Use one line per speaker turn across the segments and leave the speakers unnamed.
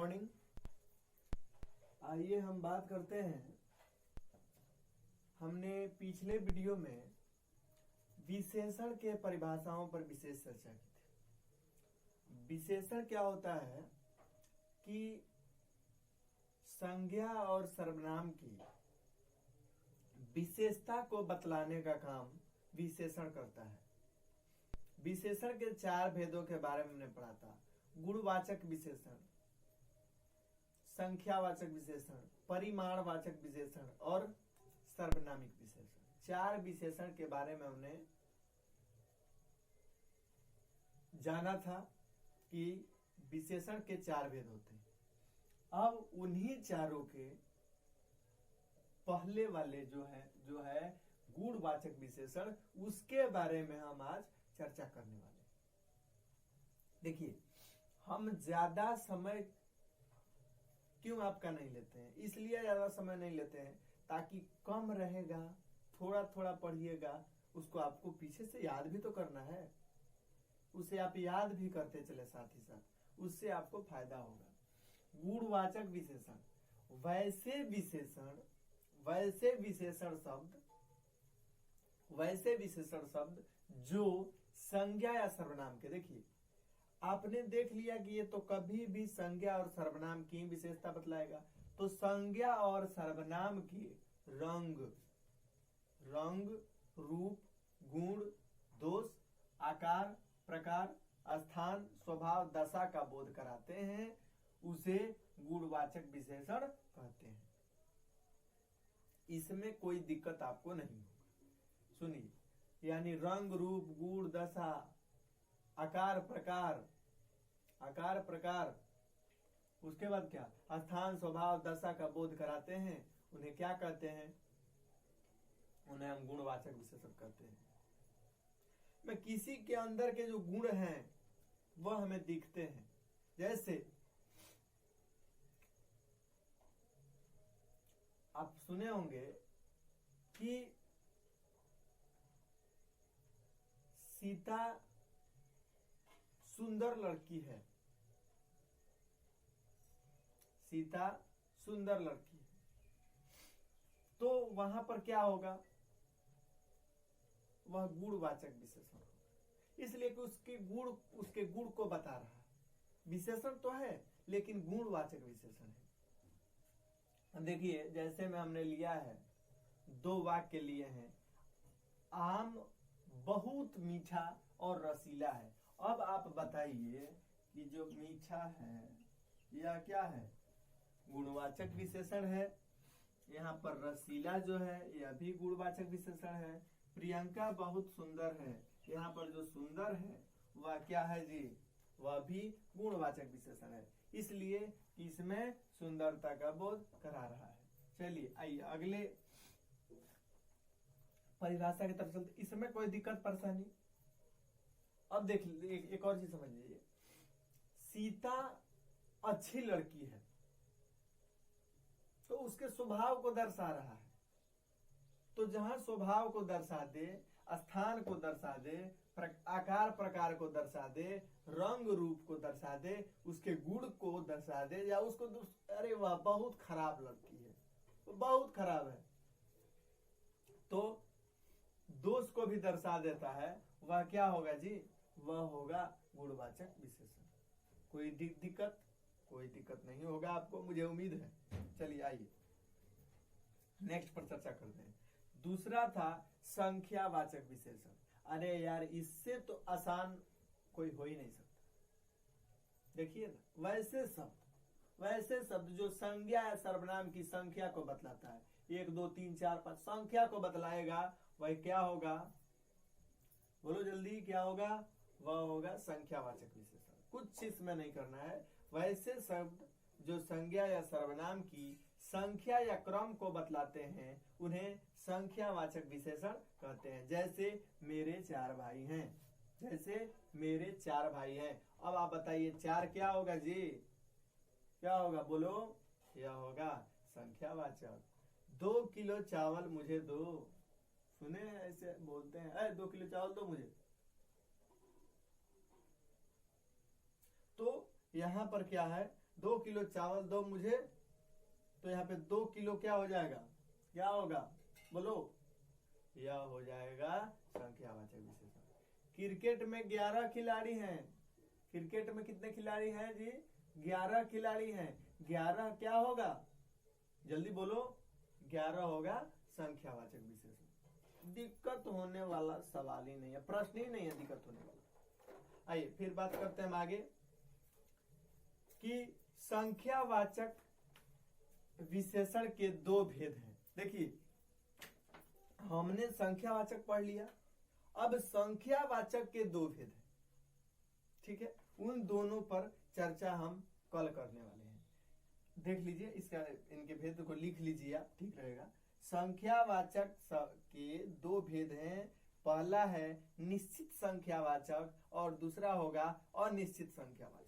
Morning. आइए हम बात करते हैं। हमने पिछले वीडियो में विशेषण के परिभाषाओं पर विशेष चर्चा की थी। विशेषण क्या होता है कि संज्ञा और सर्वनाम की विशेषता को बतलाने का काम विशेषण करता है। विशेषण के 4 भेदों के बारे में हमने पढ़ा था। गुणवाचक विशेषण, संख्यावाचक विशेषण, परिमाणवाचक विशेषण और सर्वनामिक विशेषण। 4 विशेषण के बारे में हमने जाना था कि विशेषण के 4 भेद होते हैं। अब उन्हीं चारों के पहले वाले जो है गुणवाचक विशेषण, उसके बारे में हम आज चर्चा करने वाले हैं। देखिए, हम ज्यादा समय क्यों आपका नहीं लेते हैं, इसलिए ज्यादा समय नहीं लेते हैं ताकि कम रहेगा, थोड़ा थोड़ा पढ़िएगा, उसको आपको पीछे से याद भी तो करना है। उसे आप याद भी करते चले साथ ही साथ, उससे आपको फायदा होगा। गुणवाचक विशेषण वैसे विशेषण शब्द जो संज्ञा या सर्वनाम के, देखिए आपने देख लिया कि ये तो कभी भी संज्ञा और सर्वनाम की विशेषता बतलाएगा। तो संज्ञा और सर्वनाम की रंग, रूप, गुण, दोष, आकार, प्रकार, स्थान, स्वभाव, दशा का बोध कराते हैं, उसे गुणवाचक विशेषण कहते हैं। इसमें कोई दिक्कत आपको नहीं होगी। सुनिए, यानी रंग, रूप, गुण, दशा, आकार प्रकार, उसके बाद क्या, स्थान, स्वभाव, दशा का बोध कराते हैं, उन्हें क्या कहते हैं? उन्हें हम गुणवाचक विशेषण कहते हैं। में किसी के अंदर के जो गुण हैं वह हमें दिखते हैं। जैसे आप सुने होंगे कि सीता सुंदर लड़की है। सीता सुंदर लड़की है, तो वहां पर क्या होगा? वह गुणवाचक विशेषण होगा, इसलिए कि उसके गुण को बता रहा है। विशेषण तो है लेकिन गुणवाचक विशेषण है। देखिए, जैसे में हमने लिया है, 2 वाक्य लिए हैं। आम बहुत मीठा और रसीला है। अब आप बताइए कि जो मीठा है यह क्या है? गुणवाचक विशेषण है। यहाँ पर रसीला जो है यह भी गुणवाचक विशेषण है। प्रियंका बहुत सुंदर है, यहाँ पर जो सुंदर है वह क्या है जी? वह भी गुणवाचक विशेषण है, इसलिए इसमें सुंदरता का बोध करा रहा है। चलिए आइए अगले परिभाषा की तरफ चलते। इसमें कोई दिक्कत परेशानी? अब देख एक और चीज समझ लीजिए। सीता अच्छी लड़की है तो उसके स्वभाव को दर्शा रहा है। तो जहां स्वभाव को दर्शा दे, स्थान को दर्शा दे, आकार प्रकार को दर्शा दे, रंग रूप को दर्शा दे, उसके गुण को दर्शा दे, या उसको अरे वह बहुत खराब लड़की है, बहुत खराब है, तो दोष को भी दर्शा देता है, वह क्या होगा जी? वह होगा गुणवाचक विशेषण। कोई दिक्कत? कोई दिक्कत नहीं होगा आपको, मुझे उम्मीद है। चलिए आइए नेक्स्ट पर चर्चा करते हैं। दूसरा था संख्यावाचक विशेषण। अरे यार, इससे तो आसान कोई हो ही नहीं सकता। देखिए ना, वैसे शब्द जो संज्ञा या सर्वनाम की संख्या को बतलाता है, 1 2 3 4 5 संख्या को बतलाएगा, वह क्या होगा? बोलो जल्दी, क्या होगा? वह होगा संख्यावाचक विशेषण। कुछ इसमें नहीं करना है। वैसे शब्द जो संज्ञा या सर्वनाम की संख्या या क्रम को बतलाते हैं, उन्हें संख्यावाचक विशेषण कहते हैं। जैसे मेरे 4 भाई हैं। अब आप बताइए 4 क्या होगा जी? क्या होगा? बोलो, यह होगा संख्यावाचक। 2 किलो चावल मुझे दो। सुने ऐसे बोलते हैं, 2 किलो चावल दो मुझे। तो यहां पर क्या है? 2 किलो चावल दो मुझे, तो यहाँ पे 2 किलो क्या हो जाएगा, क्या होगा बोलो, यह हो जाएगा संख्यावाचक विशेषण। क्रिकेट में 11 खिलाड़ी हैं, क्रिकेट में कितने खिलाड़ी हैं जी, 11 खिलाड़ी हैं, 11 क्या होगा, जल्दी बोलो, 11 होगा संख्यावाचक विशेषण। दिक्कत होने वाला सवाल ही नहीं है, प्रश्न ही नहीं है दिक्कत होने वाला। आइए फिर बात करते हैं हम आगे कि संख्यावाचक विशेषण के दो भेद हैं। देखिए हमने संख्यावाचक पढ़ लिया, अब संख्यावाचक के दो भेद हैं, ठीक है, उन दोनों पर चर्चा हम कल करने वाले हैं। देख लीजिए इसका, इनके भेद को लिख लीजिए आप, ठीक रहेगा। संख्यावाचक के दो भेद हैं, पहला है निश्चित संख्यावाचक और दूसरा होगा अनिश्चित संख्यावाचक।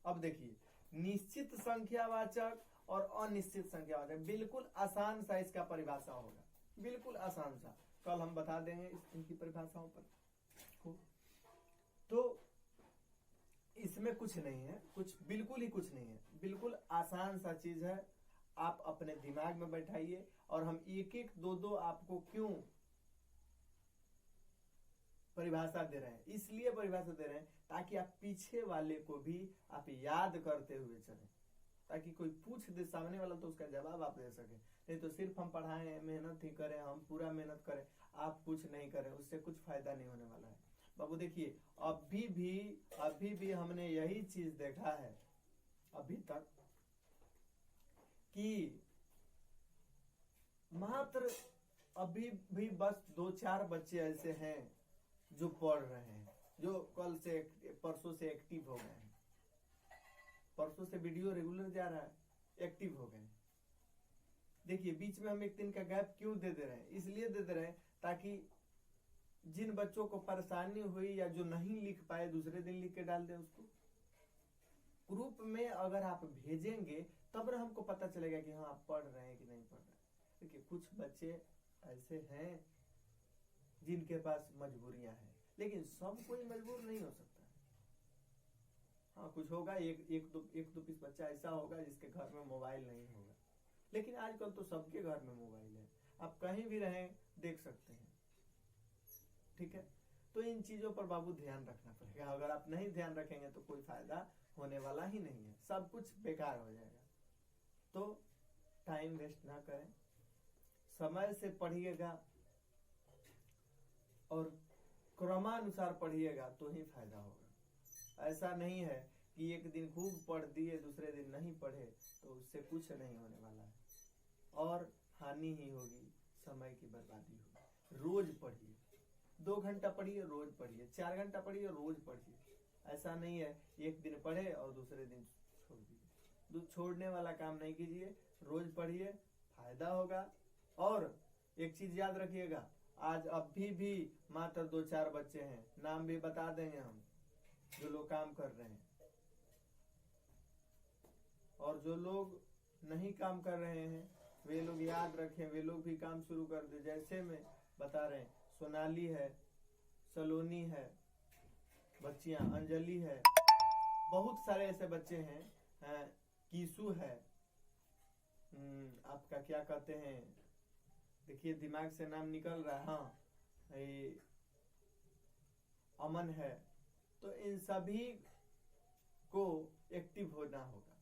अब देखिए निश्चित संख्यावाचक और अनिश्चित संख्यावाचक, बिल्कुल आसान सा इसका परिभाषा होगा, बिल्कुल आसान सा, कल हम बता देंगे इनकी परिभाषाओं पर। तो इसमें कुछ नहीं है, कुछ बिल्कुल ही कुछ नहीं है, बिल्कुल आसान सा चीज है, आप अपने दिमाग में बैठाइए। और हम एक एक दो दो आपको क्यों परिभाषा दे रहे हैं, इसलिए परिभाषा दे रहे हैं ताकि आप पीछे वाले को भी आप याद करते हुए चलें, ताकि कोई पूछ दे सामने वाला तो उसका जवाब आप दे सके। नहीं तो सिर्फ हम पढ़ाएं, मेहनत ही करें, हम पूरा मेहनत करें, आप कुछ नहीं करें, उससे कुछ फायदा नहीं होने वाला है। बाबू देखिए अभी भी हमने यही चीज देखा है अभी तक कि मात्र अभी भी बस 2-4 बच्चे ऐसे हैं जो पढ़ रहे हैं, जो कल से परसों से एक्टिव हो गए हैं, परसों से वीडियो रेगुलर जा रहा है, एक्टिव हो गए। देखिए बीच में हम एक दिन का गैप क्यों दे रहे हैं, इसलिए दे रहे हैं ताकि जिन बच्चों को परेशानी हुई या जो नहीं लिख पाए दूसरे दिन लिख के डाल दे उसको। ग्रुप में अगर आप भेजेंगे तब ना हमको पता चलेगा कि हाँ आप पढ़ रहे हैं कि नहीं पढ़ रहे हैं। देखिए कुछ बच्चे ऐसे हैं जिनके पास मजबूरियां हैं, लेकिन सब कोई मजबूर नहीं हो सकता। हाँ कुछ होगा, एक दो पीस बच्चा ऐसा होगा जिसके घर में मोबाइल नहीं होगा, लेकिन आजकल तो सबके घर में मोबाइल है, आप कहीं भी रहें देख सकते हैं, ठीक है। तो इन चीजों पर बाबू ध्यान रखना पड़ेगा, अगर आप नहीं ध्यान रखेंगे तो कोई फायदा होने वाला ही नहीं है, सब कुछ बेकार हो जाएगा। तो टाइम वेस्ट ना करें, समय से पढ़िएगा और क्रमानुसार पढ़िएगा तो ही फायदा होगा। ऐसा नहीं है कि एक दिन खूब पढ़ दिए दूसरे दिन नहीं पढ़े तो उससे कुछ नहीं होने वाला है और हानि ही होगी, समय की बर्बादी होगी। रोज पढ़िए, 2 घंटा पढ़िए, रोज पढ़िए, 4 घंटा पढ़िए, रोज पढ़िए। ऐसा नहीं है एक दिन पढ़े और दूसरे दिन छोड़ दीजिए, छोड़ने वाला काम नहीं कीजिए, रोज पढ़िए, फायदा होगा। और एक चीज याद रखिएगा, आज अभी भी मात्र 2-4 बच्चे हैं, नाम भी बता देंगे हम, जो लोग काम कर रहे हैं, और जो लोग नहीं काम कर रहे हैं वे लोग याद रखें, वे लोग भी काम शुरू कर दे। जैसे मैं बता रहे हैं, सोनाली है, सलोनी है, बच्चियां अंजलि है, बहुत सारे ऐसे बच्चे हैं, कीसू है, आपका क्या कहते हैं, देखिए दिमाग से नाम निकल रहा है, हाँ ये अमन है। तो इन सभी को एक्टिव होना होगा,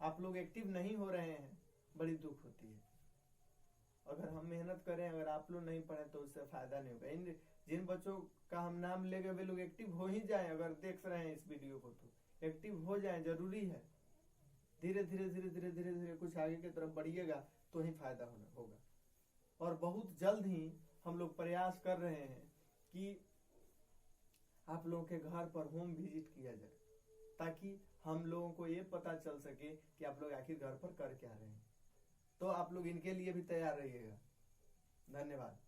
आप लोग एक्टिव नहीं हो रहे हैं, बड़ी दुख होती है। अगर हम मेहनत करें, अगर आप लोग नहीं पढ़े तो उससे फायदा नहीं होगा। इन जिन बच्चों का हम नाम लेंगे वे लोग एक्टिव हो ही जाएं, अगर देख रहे हैं इस वीडियो को तो एक्टिव हो जाएं, जरूरी है। धीरे धीरे कुछ आगे की तरफ बढ़िएगा तो ही फायदा होगा। और बहुत जल्द ही हम लोग प्रयास कर रहे हैं कि आप लोगों के घर पर होम विजिट किया जाए, ताकि हम लोगों को ये पता चल सके कि आप लोग आखिर घर पर कर क्या रहे हैं। तो आप लोग इनके लिए भी तैयार रहिएगा। धन्यवाद।